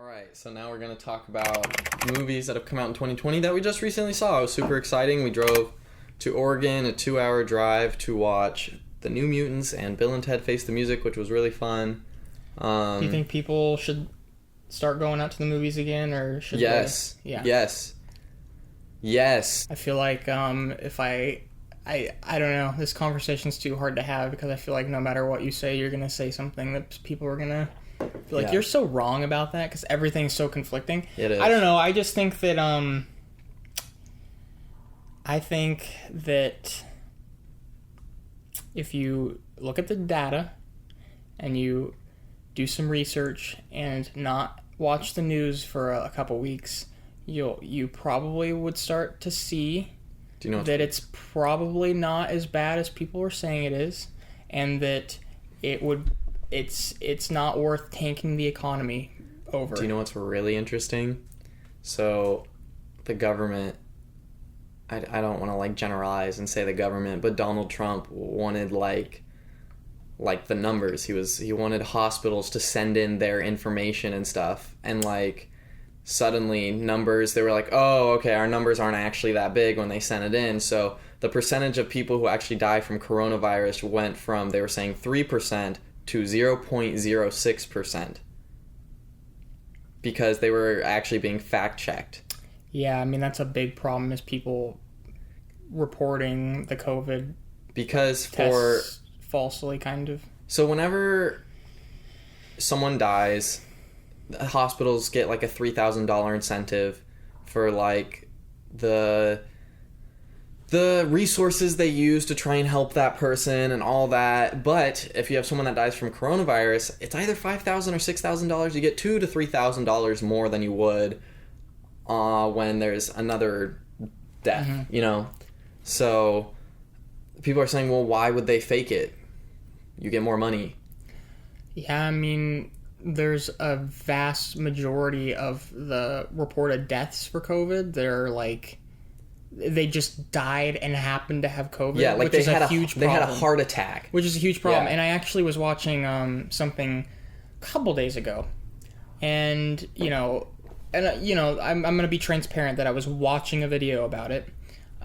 Alright, so now we're going to talk about movies that have come out in 2020 that we just recently saw. It was super exciting. We drove to Oregon, a 2-hour drive, to watch The New Mutants and Bill and Ted Face the Music, which was really fun. Do you think people should start going out to the movies again, or should Yes. they? Yeah. Yes. I feel like if I don't know, this conversation's too hard to have because I feel like no matter what you say, you're going to say something that people are going to feel like you're so wrong about that because everything's so conflicting. It is. I don't know. I just think that if you look at the data and you do some research and not watch the news for a couple weeks, you probably would start to see that it's probably not as bad as people are saying it is, and that it's not worth tanking the economy over. Do you know what's really interesting? So, the government, I don't want to generalize and say the government, but Donald Trump wanted like the numbers. He wanted hospitals to send in their information and stuff, and suddenly numbers, they were like, oh, okay, our numbers aren't actually that big when they sent it in. So the percentage of people who actually die from coronavirus went from, they were saying 3% to 0.06%, because they were actually being fact checked. Yeah, I mean, that's a big problem, is people reporting the COVID tests falsely, kind of. So whenever someone dies, hospitals get a $3,000 incentive for the resources they use to try and help that person and all that. But if you have someone that dies from coronavirus, it's either $5,000 or $6,000. You get $2,000 to $3,000 more than you would when there's another death. So people are saying, well, why would they fake it? You get more money. Yeah, I mean, there's a vast majority of the reported deaths for COVID that are they just died and happened to have COVID. Yeah, which is a huge problem. They had a heart attack. Which is a huge problem. Yeah. And I actually was watching something a couple days ago. And, I'm going to be transparent that I was watching a video about it.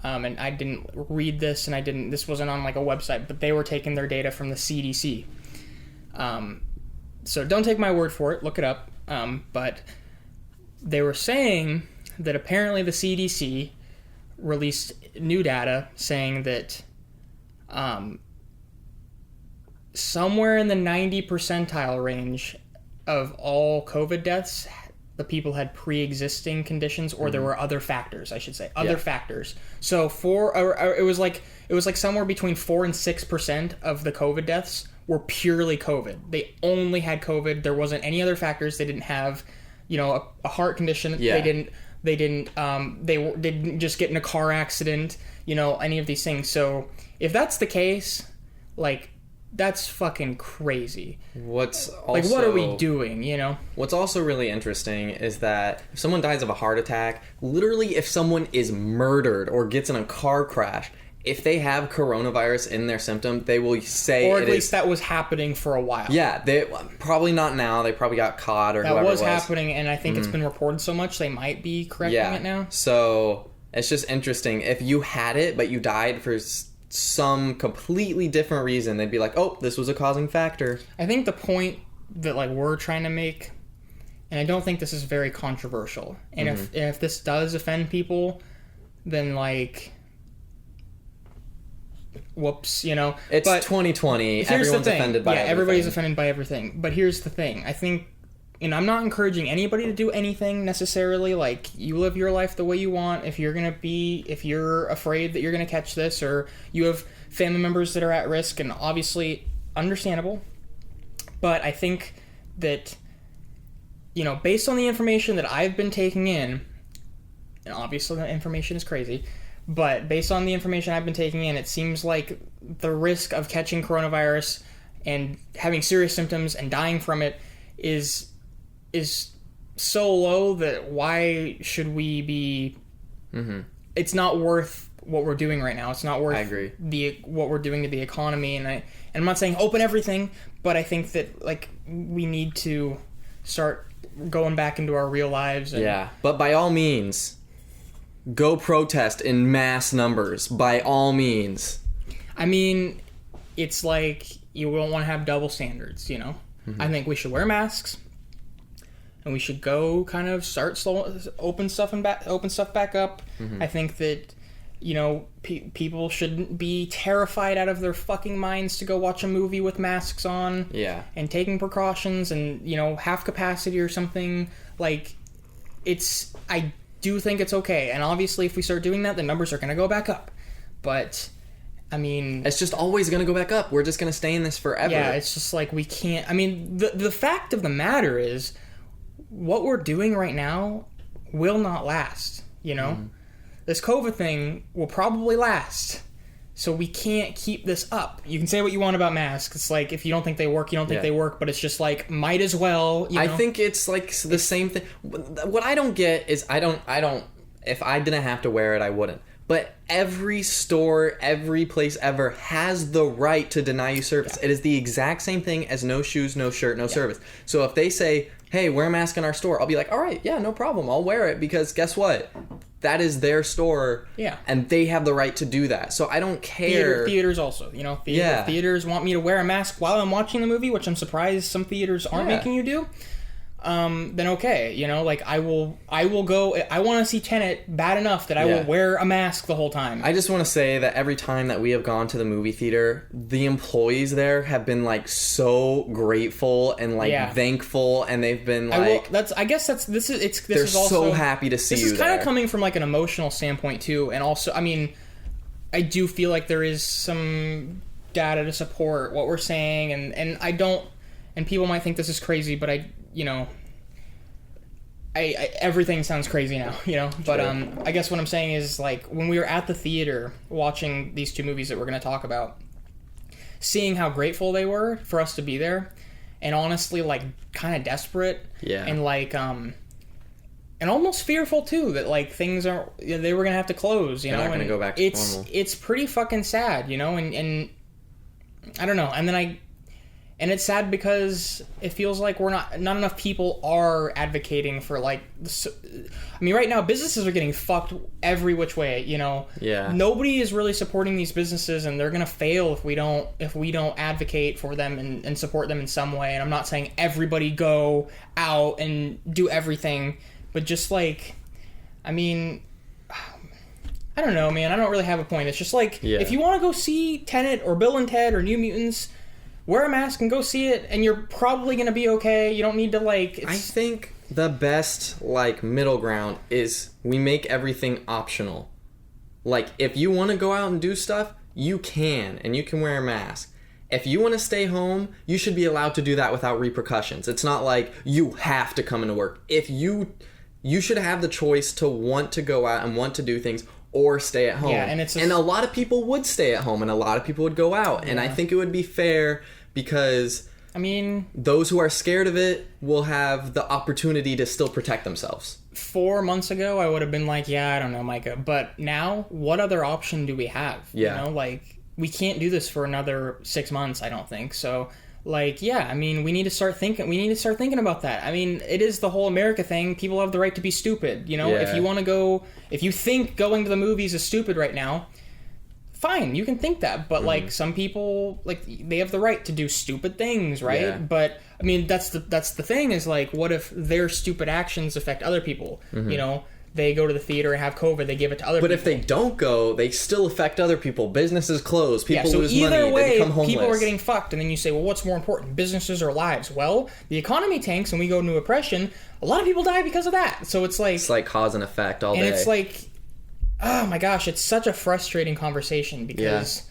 And I didn't read this, and this wasn't on a website, but they were taking their data from the CDC. So don't take my word for it, look it up. But they were saying that apparently the CDC released new data saying that somewhere in the 90 percentile range of all COVID deaths, the people had pre-existing conditions, or there were other factors, I should say. Other factors. So it was somewhere between 4 and 6% of the COVID deaths were purely COVID. They only had COVID. There wasn't any other factors. They didn't have, a heart condition. Yeah. They didn't just get in a car accident, any of these things. So if that's the case, that's fucking crazy. What's also, what are we doing, What's also really interesting is that if someone dies of a heart attack, literally if someone is murdered or gets in a car crash, if they have coronavirus in their symptom, they will say, or at least that was happening for a while. Yeah, they probably not now. They probably got caught or that whoever was it was happening, and I think it's been reported so much they might be correcting it now. So it's just interesting. If you had it but you died for some completely different reason, they'd be like, oh, this was a causing factor. I think the point that we're trying to make, and I don't think this is very controversial, and if this does offend people, then whoops, It's 2020. Everyone's offended by everything. Everybody's offended by everything. But here's the thing. I think, and I'm not encouraging anybody to do anything necessarily. You live your life the way you want. If you're afraid that you're going to catch this, or you have family members that are at risk, and obviously understandable. But I think that, based on the information that I've been taking in, and obviously the information is crazy, but based on the information I've been taking in, it seems like the risk of catching coronavirus and having serious symptoms and dying from it is so low that why should we be... It's not worth what we're doing right now. It's not worth what we're doing to the economy. And I'm not saying open everything, but I think that we need to start going back into our real lives. And, yeah, but by all means, go protest in mass numbers. By all means. I mean, it's like you don't want to have double standards, you know? Mm-hmm. I think we should wear masks, and we should go kind of open stuff back up. Mm-hmm. I think that, you know, people shouldn't be terrified out of their fucking minds to go watch a movie with masks on. Yeah. And taking precautions and, you know, half capacity or something. Like, I do think it's okay. And obviously, if we start doing that, the numbers are going to go back up. But, I mean... It's just always going to go back up. We're just going to stay in this forever. Yeah, it's just like we can't... I mean, the fact of the matter is, what we're doing right now will not last, you know? Mm. This COVID thing will probably last. So we can't keep this up. You can say what you want about masks. It's like, if you don't think they work, you don't think they work. But it's just like, might as well, you know? I think it's like the same thing. What I don't get is, I don't... If I didn't have to wear it, I wouldn't. But every store, every place ever has the right to deny you service. Yeah. It is the exact same thing as no shoes, no shirt, no service. So if they say, hey, wear a mask in our store, I'll be like, all right, yeah, no problem. I'll wear it, because guess what? That is their store. Yeah. And they have the right to do that. So I don't care. Theaters also, you know. Theaters want me to wear a mask while I'm watching the movie, which I'm surprised some theaters aren't making you do. Then okay, you know, like I will go. I want to see Tenet bad enough that I will wear a mask the whole time. I just want to say that every time that we have gone to the movie theater, the employees there have been like so grateful and like thankful, and they've been like, they're so happy to see you. This is kind of coming from like an emotional standpoint too, and also, I mean, I do feel like there is some data to support what we're saying, and I don't, and people might think this is crazy, but you know, I everything sounds crazy now, you know, but I guess what I'm saying is, like, when we were at the theater watching these two movies that we're going to talk about, seeing how grateful they were for us to be there, and honestly, like, kind of desperate, and like, and almost fearful too, that like things are, they were going to have to close, you know, not going to go back to normal. It's pretty fucking sad, you know, and I don't know, and it's sad because it feels like not enough people are advocating for, like, I mean, right now businesses are getting fucked every which way, you know. Yeah. Nobody is really supporting these businesses, and they're gonna fail if we don't advocate for them and support them in some way. And I'm not saying everybody go out and do everything, but just like, I mean, I don't know, man. I don't really have a point. It's just like, if you want to go see Tenet or Bill and Ted or New Mutants, wear a mask and go see it, and you're probably going to be okay. You don't need to, like... I think the best, like, middle ground is we make everything optional. Like, if you want to go out and do stuff, you can, and you can wear a mask. If you want to stay home, you should be allowed to do that without repercussions. It's not like you have to come into work. If you should have the choice to want to go out and want to do things, or stay at home. Yeah, and a lot of people would stay at home, and a lot of people would go out. Yeah. And I think it would be fair, because, I mean, those who are scared of it will have the opportunity to still protect themselves. 4 months ago, I would have been like, yeah, I don't know, Micah. But now, what other option do we have? Yeah. You know, like, we can't do this for another 6 months, I don't think. So, like, yeah, I mean, we need to start thinking about that. I mean, it is the whole America thing. People have the right to be stupid, you know? Yeah. If you think going to the movies is stupid right now, fine, you can think that. But, like, some people, like, they have the right to do stupid things, right? Yeah. But, I mean, that's the thing, is, like, what if their stupid actions affect other people, you know? They go to the theater and have COVID, they give it to other people. But if they don't go, they still affect other people. Businesses close, people lose money, they become homeless. People are getting fucked, and then you say, well, what's more important, businesses or lives? Well, the economy tanks and we go into oppression, a lot of people die because of that. So it's like... It's like cause and effect all day. And it's like, oh my gosh, it's such a frustrating conversation, because...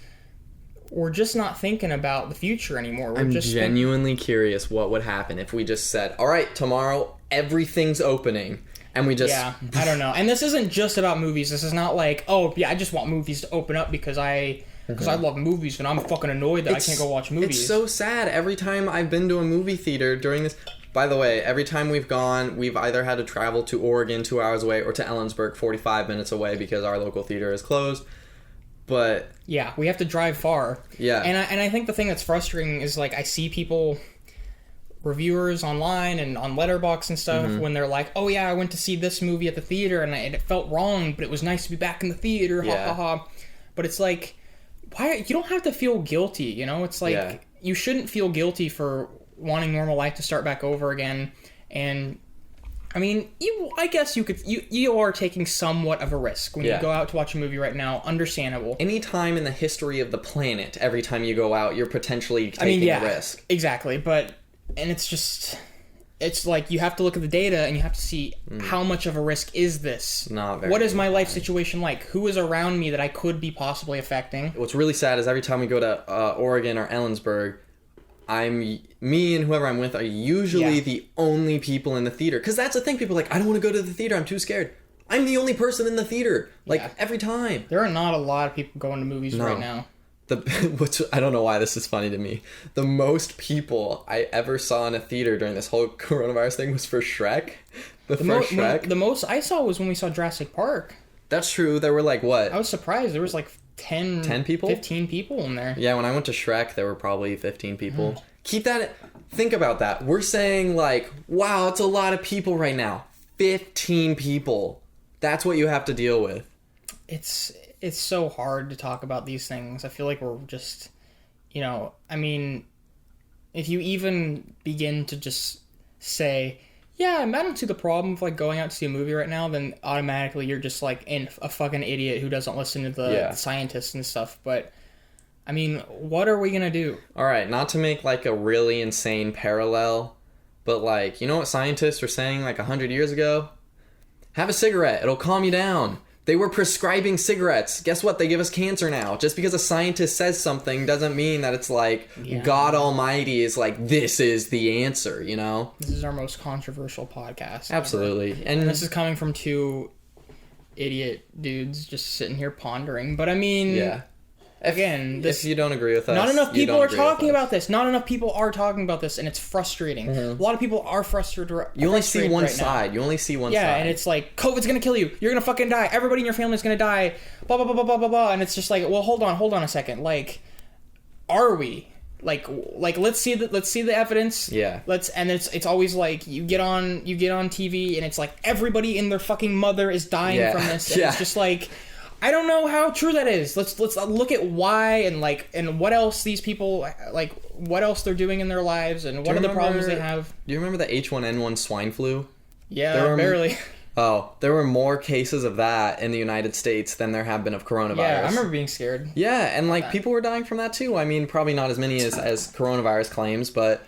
we're just not thinking about the future anymore. I'm genuinely curious what would happen if we just said, all right, tomorrow, everything's opening. And we just... Yeah, I don't know. And this isn't just about movies. This is not like, oh, yeah, I just want movies to open up because I love movies, and I'm fucking annoyed that I can't go watch movies. It's so sad. Every time I've been to a movie theater during this... By the way, every time we've gone, we've either had to travel to Oregon 2 hours away, or to Ellensburg 45 minutes away, because our local theater is closed. But... Yeah, we have to drive far. Yeah. And I think the thing that's frustrating is, like, I see people... reviewers online and on Letterboxd and stuff when they're like, oh yeah, I went to see this movie at the theater and it felt wrong, but it was nice to be back in the theater, ha ha ha. But it's like, why? You don't have to feel guilty, you know? It's like, you shouldn't feel guilty for wanting normal life to start back over again. And I mean, I guess you are taking somewhat of a risk when you go out to watch a movie right now. Understandable. Any time in the history of the planet, every time you go out, you're potentially taking a risk. Exactly, and it's just, it's like you have to look at the data and you have to see how much of a risk is this? Not very. What is my life situation like? Who is around me that I could be possibly affecting? What's really sad is every time we go to Oregon or Ellensburg, me and whoever I'm with are usually the only people in the theater. Because that's the thing, people are like, I don't want to go to the theater, I'm too scared. I'm the only person in the theater, every time. There are not a lot of people going to movies right now. I don't know why this is funny to me. The most people I ever saw in a theater during this whole coronavirus thing was for Shrek. The first Shrek. The most I saw was when we saw Jurassic Park. That's true. There were like, what? I was surprised. There was like 10 people? 15 people in there. Yeah, when I went to Shrek, there were probably 15 people. Think about that. We're saying like, wow, it's a lot of people right now. 15 people. That's what you have to deal with. It's so hard to talk about these things. I feel like we're just, I mean, if you even begin to just say, yeah, I don't see the problem of like going out to see a movie right now, then automatically you're just like a fucking idiot who doesn't listen to the scientists and stuff. But I mean, what are we gonna do? All right, not to make like a really insane parallel, but like, you know what scientists were saying like 100 years ago? Have a cigarette, it'll calm you down. They were prescribing cigarettes. Guess what? They give us cancer now. Just because a scientist says something doesn't mean that it's like God Almighty is like, this is the answer, you know? This is our most controversial podcast. Absolutely. Ever. And this is coming from two idiot dudes just sitting here pondering. But I mean, if you don't agree with us, not enough people are talking about this. Not enough people are talking about this, and it's frustrating. A lot of people are frustrated. You only see one side. You only see one side. Yeah, and it's like, COVID's gonna kill you. You're gonna fucking die. Everybody in your family is gonna die. Blah blah blah blah blah blah blah. And it's just like, well, hold on a second. Like, are we? Like let's see the evidence. Yeah. And it's always like you get on TV and it's like everybody and their fucking mother is dying from this. And it's just like, I don't know how true that is. Let's look at why and what else these people what else they're doing in their lives and what are the problems they have. Do you remember the H1N1 swine flu? Yeah, barely. There were more cases of that in the United States than there have been of coronavirus. Yeah, I remember being scared. Yeah, and people were dying from that too. I mean, probably not as many as coronavirus claims, but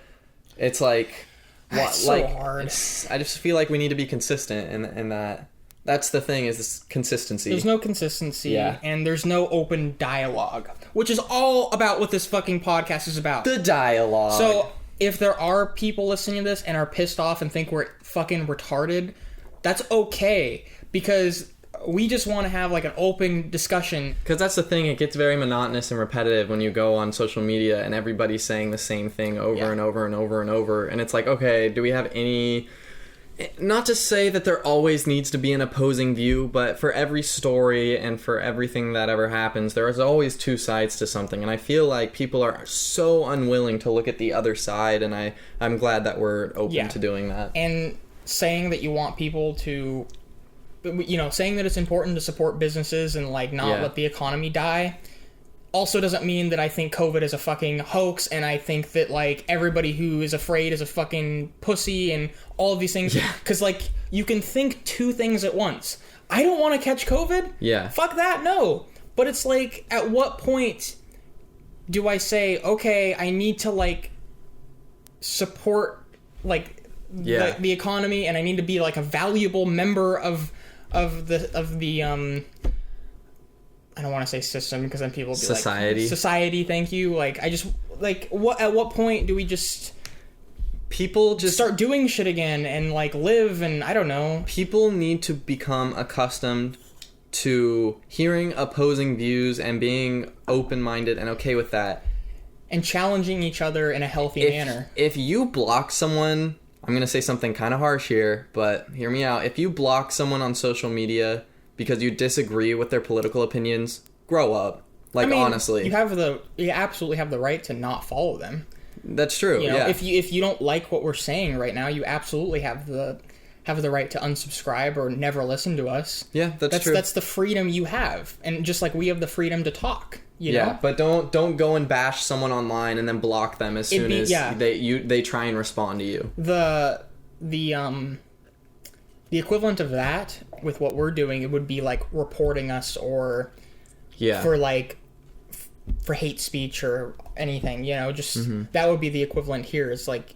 it's like, it's so hard. I just feel like we need to be consistent in that. That's the thing, is this consistency. There's no consistency, and there's no open dialogue, which is all about what this fucking podcast is about. The dialogue. So, if there are people listening to this and are pissed off and think we're fucking retarded, that's okay, because we just want to have like an open discussion. Because that's the thing, it gets very monotonous and repetitive when you go on social media and everybody's saying the same thing over and over and over and over, and it's like, okay, do we have any... Not to say that there always needs to be an opposing view, but for every story and for everything that ever happens, there is always two sides to something. And I feel like people are so unwilling to look at the other side, and I'm glad that we're open to doing that. And saying that you want people to, saying that it's important to support businesses and not let the economy die, also doesn't mean that I think COVID is a fucking hoax, and I think that everybody who is afraid is a fucking pussy and all of these things. Because you can think two things at once. I don't want to catch COVID. Yeah. Fuck that. No. But it's at what point do I say, okay, I need to support the economy, and I need to be a valuable member of the I don't want to say system, because then people will be society. Society, thank you. I just what at what point do we just people just start doing shit again and live, and I don't know. People need to become accustomed to hearing opposing views and being open-minded and okay with that, and challenging each other in a healthy manner. If you block someone, I'm going to say something kind of harsh here, but hear me out. If you block someone on social media because you disagree with their political opinions, grow up. Honestly. You absolutely have the right to not follow them. That's true. You know, yeah. if you don't like what we're saying right now, you absolutely have the right to unsubscribe or never listen to us. Yeah, that's true. That's the freedom you have, and just like we have the freedom to talk. You know? But don't go and bash someone online and then block them as soon as they try and respond to you. The equivalent of that with what we're doing, it would be like reporting us or for hate speech or anything, you know, just that would be the equivalent here. Is like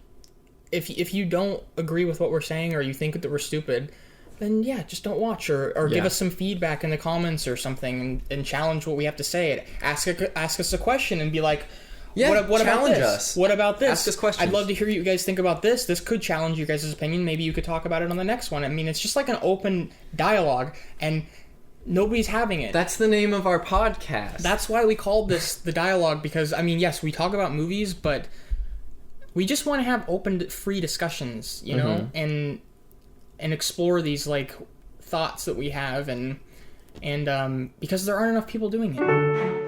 if you don't agree with what we're saying or you think that we're stupid, then just don't watch or give us some feedback in the comments or something and challenge what we have to say. Ask us a question and be like, what about this? Us. What about this? Ask us questions. I'd love to hear what you guys think about this. This could challenge you guys' opinion. Maybe you could talk about it on the next one. I mean, it's just like an open dialogue, and nobody's having it. That's the name of our podcast. That's why we called this the dialogue, because, I mean, yes, we talk about movies, but we just want to have open, free discussions, you know, and explore these, like, thoughts that we have, and because there aren't enough people doing it.